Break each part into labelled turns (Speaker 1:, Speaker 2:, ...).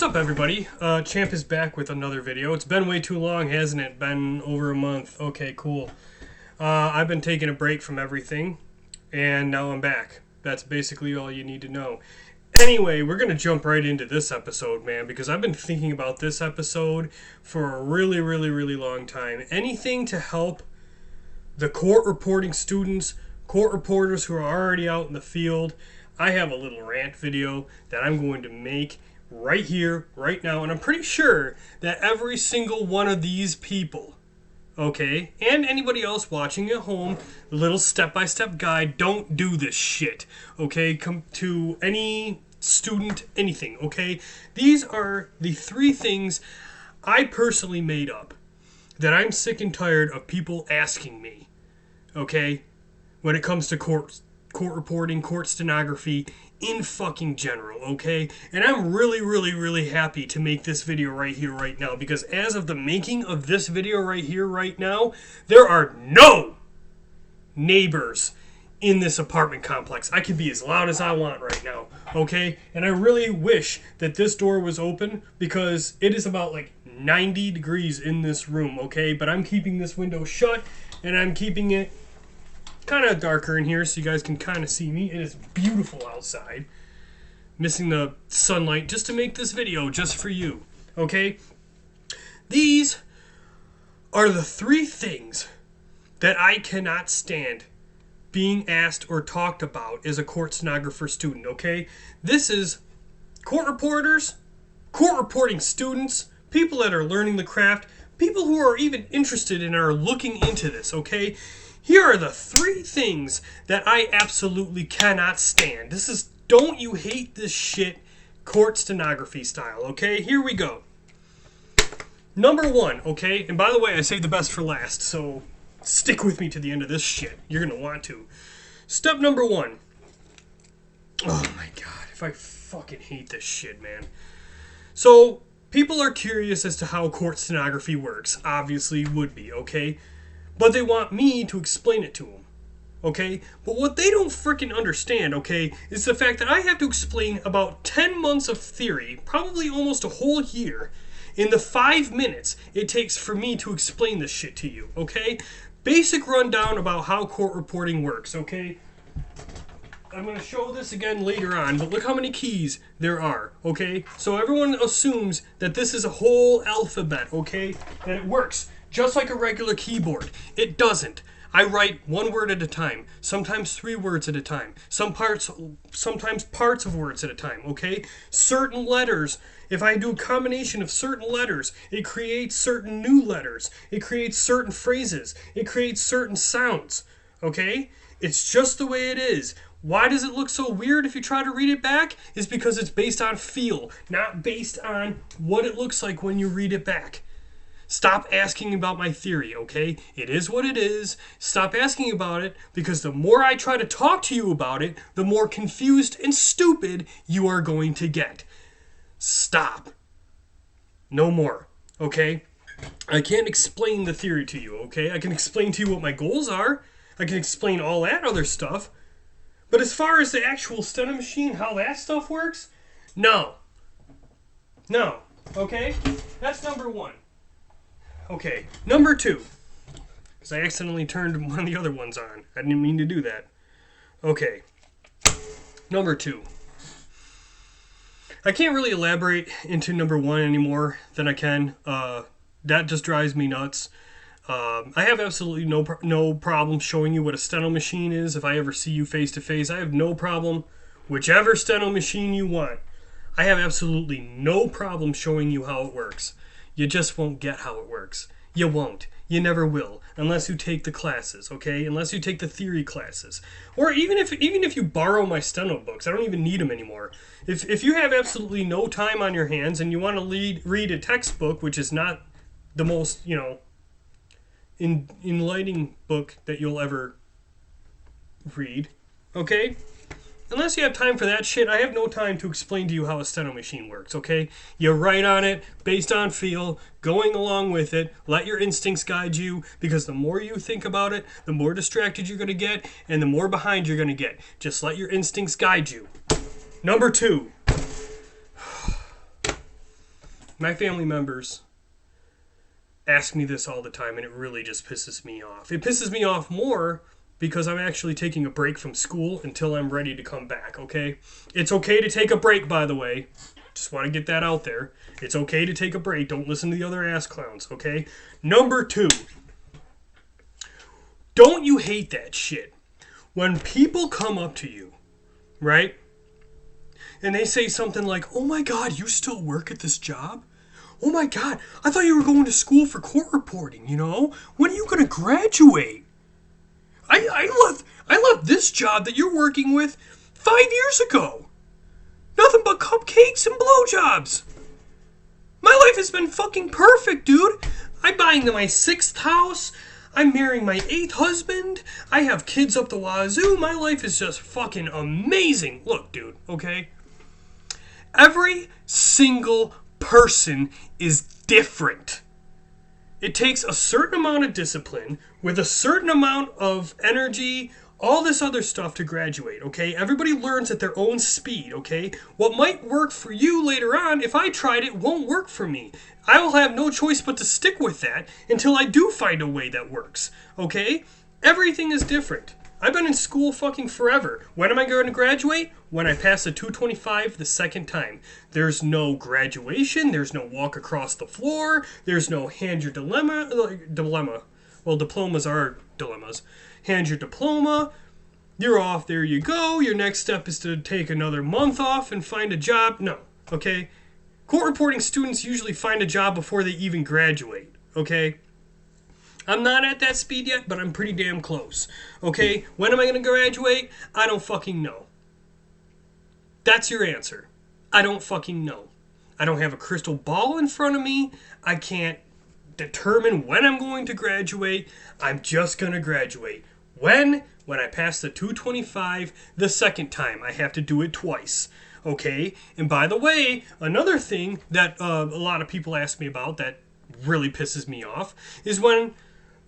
Speaker 1: What's up, everybody? Champ is back with another video. It's been way too long, hasn't it? Been over a month. Okay, cool. I've been taking a break from everything, and now I'm back. That's basically all you need to know. Anyway, we're going to jump right into this episode, man, because I've been thinking about this episode for a really, really, really long time. Anything to help the court reporting students, court reporters who are already out in the field. I have a little rant video that I'm going to make right here, right now, and I'm pretty sure that every single one of these people, okay, and anybody else watching at home, the little step-by-step guide, don't do this shit, okay? Come to any student, anything, okay? These are the 3 things I personally made up that I'm sick and tired of people asking me, okay, when it comes to court reporting, court stenography, in fucking general, okay? And I'm really, really, really happy to make this video right here, right now, because as of the making of this video right here, right now, there are no neighbors in this apartment complex. I can be as loud as I want right now, okay? And I really wish that this door was open, because it is about like 90 degrees in this room, okay? But I'm keeping this window shut, and I'm keeping it kind of darker in here so you guys can kind of see me. It is beautiful outside. Missing the sunlight just to make this video just for you, okay? These are the 3 things that I cannot stand being asked or talked about as a court stenographer student, okay? This is court reporters, court reporting students, people that are learning the craft, people who are even interested and are looking into this, okay? Here are the 3 things that I absolutely cannot stand. This is don't you hate this shit court stenography style, okay? Here we go. Number 1, okay? And by the way, I saved the best for last, so stick with me to the end of this shit. You're going to want to. Step number 1. Oh my god, if I fucking hate this shit, man. So, people are curious as to how court stenography works. Obviously would be, okay? But they want me to explain it to them, okay? But what they don't freaking understand, okay, is the fact that I have to explain about 10 months of theory, probably almost a whole year, in the 5 minutes it takes for me to explain this shit to you, okay? Basic rundown about how court reporting works, okay? I'm going to show this again later on, but look how many keys there are, okay? So everyone assumes that this is a whole alphabet, okay? That it works just like a regular keyboard. It doesn't. I write 1 word at a time, sometimes 3 words at a time, sometimes parts of words at a time, okay? Certain letters, if I do a combination of certain letters, it creates certain new letters. It creates certain phrases. It creates certain sounds, okay? It's just the way it is. Why does it look so weird if you try to read it back? It's because it's based on feel, not based on what it looks like when you read it back. Stop asking about my theory, okay? It is what it is. Stop asking about it, because the more I try to talk to you about it, the more confused and stupid you are going to get. Stop. No more, okay? I can't explain the theory to you, okay? I can explain to you what my goals are. I can explain all that other stuff. But as far as the actual steno machine, how that stuff works, no. No, okay? That's number 1. Okay, number 2, because I accidentally turned one of the other ones on. I didn't mean to do that. Okay, number 2. I can't really elaborate into number 1 anymore than I can. That just drives me nuts. I have absolutely no problem showing you what a steno machine is if I ever see you face to face. I have no problem, whichever steno machine you want. I have absolutely no problem showing you how it works. You just won't get how it works. You won't. You never will, unless you take the classes, okay? Unless you take the theory classes. Or even if you borrow my steno books, I don't even need them anymore. If you have absolutely no time on your hands and you want to read a textbook, which is not the most, enlightening book that you'll ever read, okay? Unless you have time for that shit, I have no time to explain to you how a steno machine works, okay? You write on it, based on feel, going along with it, let your instincts guide you, because the more you think about it, the more distracted you're going to get, and the more behind you're going to get. Just let your instincts guide you. Number 2. My family members ask me this all the time, and it really just pisses me off. It pisses me off more because I'm actually taking a break from school until I'm ready to come back, okay? It's okay to take a break, by the way. Just want to get that out there. It's okay to take a break. Don't listen to the other ass clowns, okay? Number 2. Don't you hate that shit? When people come up to you, right? And they say something like, "Oh my God, you still work at this job? Oh my God, I thought you were going to school for court reporting, you know? When are you going to graduate? I left this job that you're working with 5 years ago. Nothing but cupcakes and blowjobs. My life has been fucking perfect, dude. I'm buying my 6th house. I'm marrying my 8th husband. I have kids up the wazoo. My life is just fucking amazing." Look, dude, okay? Every single person is different. It takes a certain amount of discipline with a certain amount of energy, all this other stuff to graduate, okay? Everybody learns at their own speed, okay? What might work for you later on, if I tried it, won't work for me. I will have no choice but to stick with that until I do find a way that works, okay? Everything is different. I've been in school fucking forever. When am I going to graduate? When I pass the 225 the second time. There's no graduation. There's no walk across the floor. There's no hand your dilemma. Well, diplomas are dilemmas. Hand your diploma. You're off. There you go. Your next step is to take another month off and find a job. No. Okay? Court reporting students usually find a job before they even graduate. Okay? I'm not at that speed yet, but I'm pretty damn close. Okay? When am I going to graduate? I don't fucking know. That's your answer. I don't fucking know. I don't have a crystal ball in front of me. I can't determine when I'm going to graduate. I'm just going to graduate. When? When I pass the 225 the second time. I have to do it twice. Okay? And by the way, another thing that a lot of people ask me about that really pisses me off is when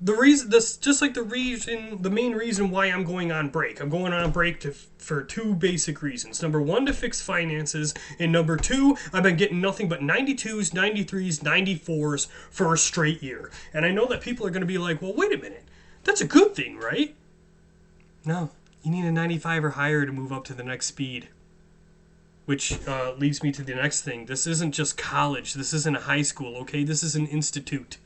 Speaker 1: the main reason why I'm going on break. I'm going on break for 2 basic reasons. Number 1, to fix finances, and number 2, I've been getting nothing but 92s, 93s, 94s for a straight year. And I know that people are going to be like, "Well, wait a minute. That's a good thing, right?" No, you need a 95 or higher to move up to the next speed. Which leads me to the next thing. This isn't just college. This isn't a high school, okay? This is an institute.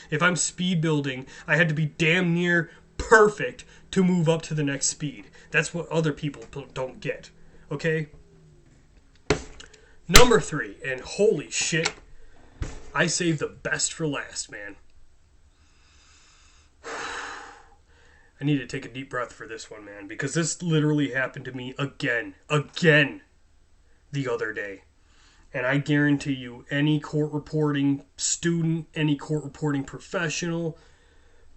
Speaker 1: If I'm speed building, I had to be damn near perfect to move up to the next speed. That's what other people don't get, okay? Number 3, and holy shit, I saved the best for last, man. I need to take a deep breath for this one, man, because this literally happened to me again, the other day. And I guarantee you, any court reporting student, any court reporting professional,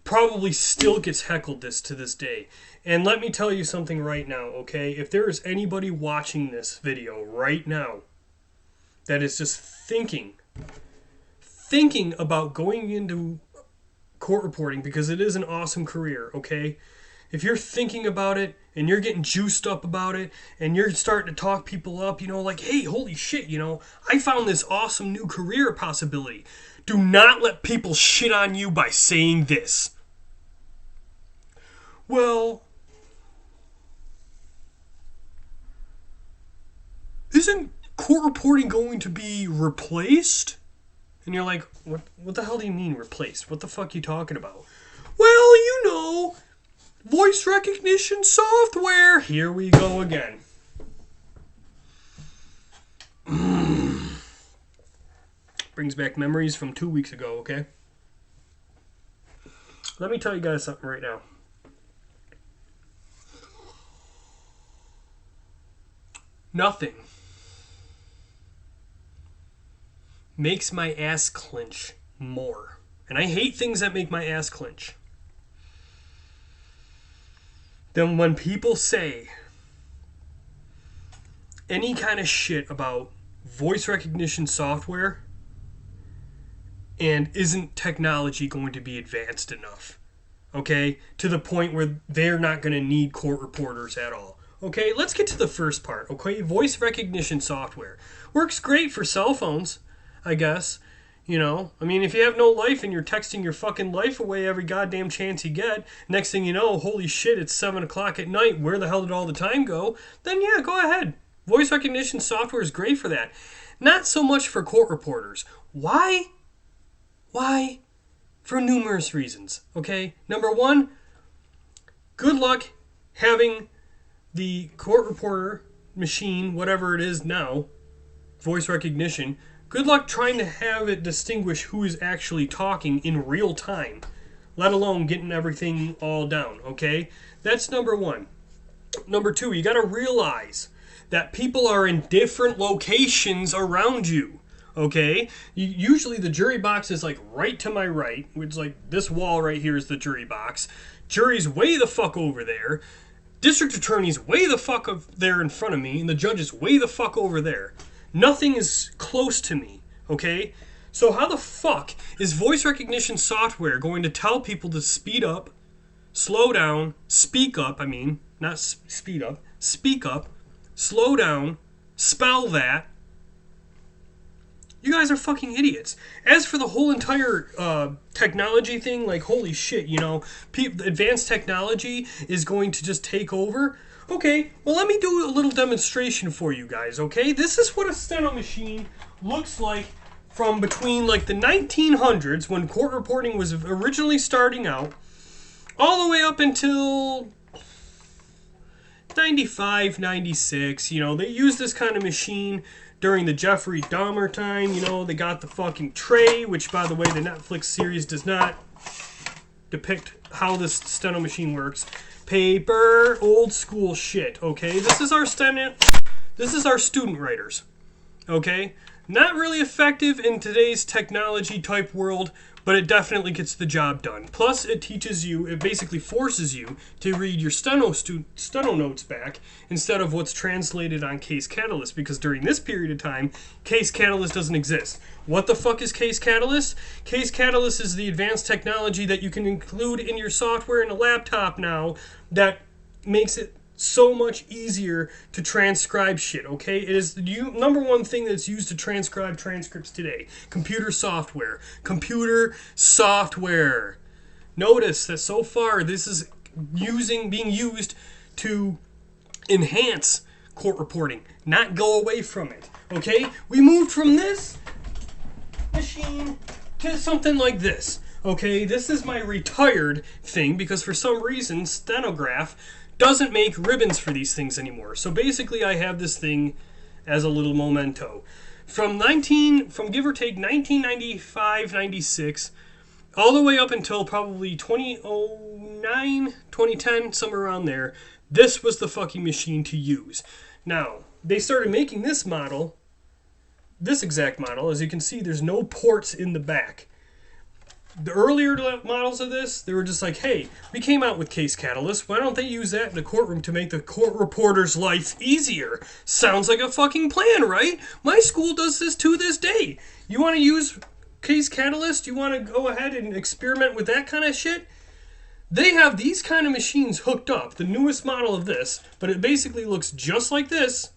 Speaker 1: probably still gets heckled to this day. And let me tell you something right now, okay? If there is anybody watching this video right now that is just thinking about going into court reporting, because it is an awesome career, okay? If you're thinking about it and you're getting juiced up about it and you're starting to talk people up, like, "Hey, holy shit, I found this awesome new career possibility." Do not let people shit on you by saying this. "Well, isn't court reporting going to be replaced?" And you're like, what the hell do you mean replaced? What the fuck are you talking about? "Well, voice recognition software." Here we go again. Brings back memories from 2 weeks ago, okay? Let me tell you guys something right now. Nothing makes my ass clench more. And I hate things that make my ass clench. Then when people say any kind of shit about voice recognition software and isn't technology going to be advanced enough, okay, to the point where they're not going to need court reporters at all. Okay, let's get to the first part, okay? Voice recognition software works great for cell phones. I guess. You know, I mean, if you have no life and you're texting your fucking life away every goddamn chance you get, next thing you know, holy shit, it's 7 o'clock at night, where the hell did all the time go? Then yeah, go ahead. Voice recognition software is great for that. Not so much for court reporters. Why? Why? For numerous reasons, okay? Number one, good luck having the court reporter machine, whatever it is now, voice recognition, good luck trying to have it distinguish who is actually talking in real time, let alone getting everything all down, okay? That's number one. Number two, you got to realize that people are in different locations around you, okay? Usually the jury box is like right to my right, which is like this wall right here is the jury box. Jury's way the fuck over there. District attorney's way the fuck up there in front of me, and the judge is way the fuck over there. Nothing is close to me, okay? So how the fuck is voice recognition software going to tell people to speed up, slow down, speak up, not speed up, speak up, slow down, spell that? You guys are fucking idiots. As for the whole entire technology thing, like, holy shit, you know, advanced technology is going to just take over. Okay, well, let me do a little demonstration for you guys, okay? This is what a steno machine looks like from between, like, the 1900s, when court reporting was originally starting out, all the way up until 95, 96. You know, they used this kind of machine during the Jeffrey Dahmer time. You know, they got the fucking tray, which, by the way, the Netflix series does not depict how this steno machine works. Paper, old school shit, okay? This is our student writers, okay? Not really effective in today's technology type world, but it definitely gets the job done. Plus, it basically forces you to read your steno notes back instead of what's translated on Case Catalyst, because during this period of time, Case Catalyst doesn't exist. What the fuck is Case Catalyst? Case Catalyst is the advanced technology that you can include in your software in a laptop now that makes it so much easier to transcribe shit, okay? It is the number one thing that's used to transcribe transcripts today. Computer software. Computer software. Notice that so far this is being used to enhance court reporting, not go away from it, okay? We moved from this machine to something like this, okay? This is my retired thing because for some reason Stenograph doesn't make ribbons for these things anymore. So basically I have this thing as a little memento. From give or take 1995, 96, all the way up until probably 2009, 2010, somewhere around there, this was the fucking machine to use. Now, they started making this exact model. As you can see, there's no ports in the back. The earlier models of this, they were just like, hey, we came out with Case Catalyst. Why don't they use that in the courtroom to make the court reporter's life easier? Sounds like a fucking plan, right? My school does this to this day. You want to use Case Catalyst? You want to go ahead and experiment with that kind of shit? They have these kind of machines hooked up, the newest model of this, but it basically looks just like this.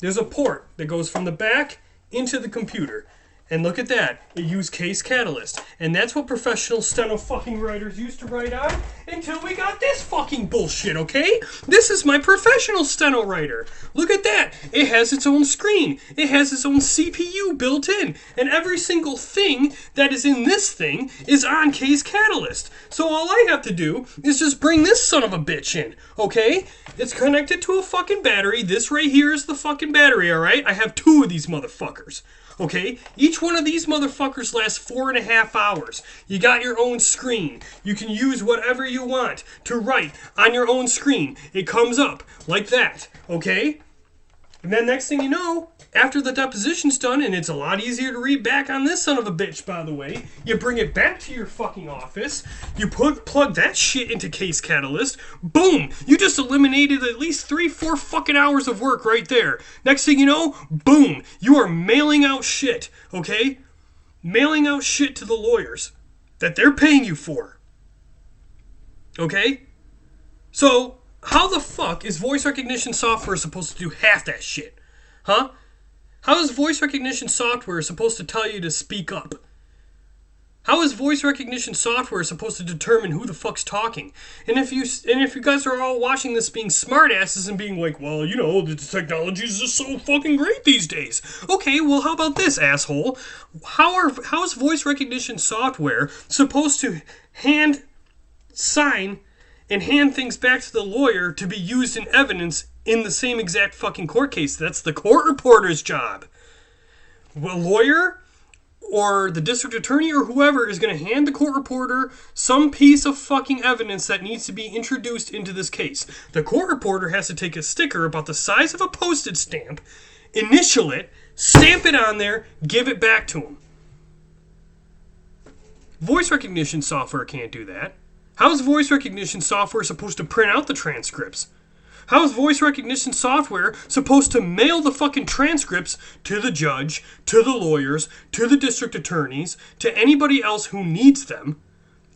Speaker 1: There's a port that goes from the back into the computer. And look at that. It used Case Catalyst. And that's what professional steno fucking writers used to write on until we got this fucking bullshit, okay? This is my professional steno writer. Look at that. It has its own screen. It has its own CPU built in. And every single thing that is in this thing is on Case Catalyst. So all I have to do is just bring this son of a bitch in, okay? It's connected to a fucking battery. This right here is the fucking battery, alright? I have 2 of these motherfuckers. Okay, each one of these motherfuckers lasts 4.5 hours. You got your own screen. You can use whatever you want to write on your own screen. It comes up like that, okay? And then next thing you know, after the deposition's done, and it's a lot easier to read back on this son of a bitch, by the way, you bring it back to your fucking office, you plug that shit into Case Catalyst, boom! You just eliminated at least 3-4 fucking hours of work right there. Next thing you know, boom! You are mailing out shit, okay? Mailing out shit to the lawyers that they're paying you for. Okay? So, how the fuck is voice recognition software supposed to do half that shit? Huh? How is voice recognition software supposed to tell you to speak up? How is voice recognition software supposed to determine who the fuck's talking? And if you guys are all watching this being smartasses and being like, well, you know, the technology is just so fucking great these days. Okay, well, how about this, asshole? How is voice recognition software supposed to sign and hand things back to the lawyer to be used in evidence in the same exact fucking court case? That's the court reporter's job. A lawyer or the district attorney or whoever is going to hand the court reporter some piece of fucking evidence that needs to be introduced into this case. The court reporter has to take a sticker about the size of a postage stamp, initial it, stamp it on there, give it back to him. Voice recognition software can't do that. How is voice recognition software supposed to print out the transcripts? How is voice recognition software supposed to mail the fucking transcripts to the judge, to the lawyers, to the district attorneys, to anybody else who needs them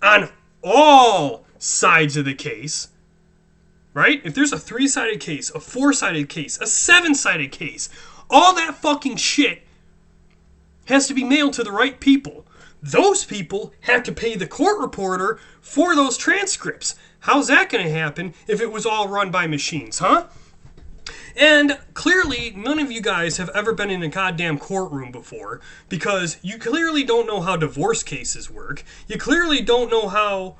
Speaker 1: on all sides of the case? Right? If there's a 3-sided case, a 4-sided case, a 7-sided case, all that fucking shit has to be mailed to the right people. Those people have to pay the court reporter for those transcripts. How's that going to happen if it was all run by machines, huh? And clearly, none of you guys have ever been in a goddamn courtroom before, because you clearly don't know how divorce cases work. You clearly don't know how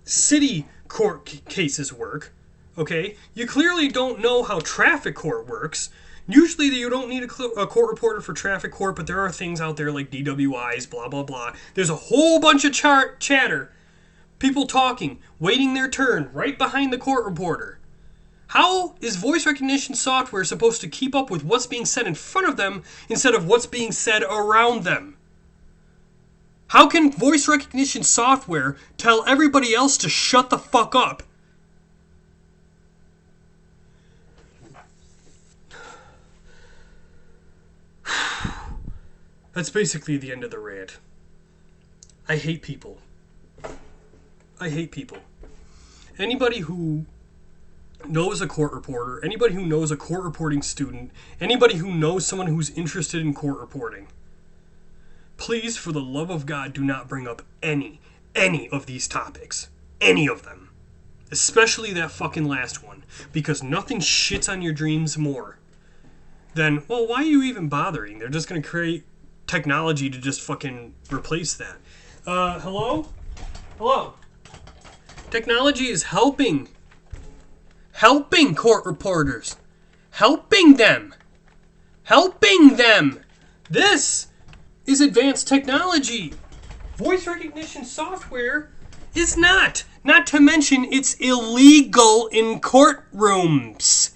Speaker 1: city court cases work, okay? You clearly don't know how traffic court works. Usually you don't need a court reporter for traffic court, but there are things out there like DWIs, blah, blah, blah. There's a whole bunch of chatter. People talking, waiting their turn, right behind the court reporter. How is voice recognition software supposed to keep up with what's being said in front of them instead of what's being said around them? How can voice recognition software tell everybody else to shut the fuck up? That's basically the end of the rant. I hate people. I hate people. Anybody who knows a court reporter, anybody who knows a court reporting student, anybody who knows someone who's interested in court reporting, please, for the love of God, do not bring up any of these topics. Any of them. Especially that fucking last one. Because nothing shits on your dreams more than, well, why are you even bothering? They're just going to create technology to just fucking replace that. Hello? Hello? Technology is helping court reporters. Helping them. This is advanced technology. Voice recognition software is not. Not to mention it's illegal in courtrooms.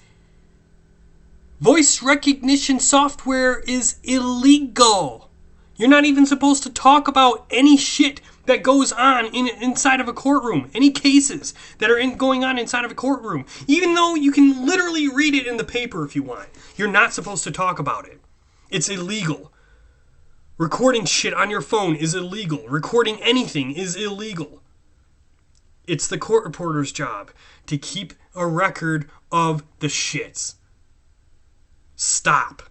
Speaker 1: Voice recognition software is illegal. You're not even supposed to talk about any shit that goes on inside of a courtroom. Any cases that are going on inside of a courtroom. Even though you can literally read it in the paper if you want. You're not supposed to talk about it. It's illegal. Recording shit on your phone is illegal. Recording anything is illegal. It's the court reporter's job to keep a record of the shits. Stop.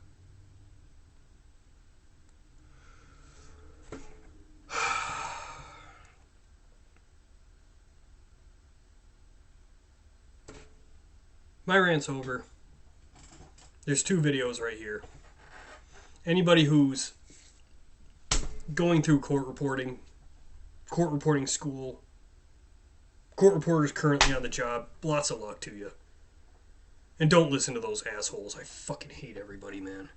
Speaker 1: My rant's over. There's 2 videos right here. Anybody who's going through court reporting school, court reporters currently on the job, lots of luck to you. And don't listen to those assholes. I fucking hate everybody, man.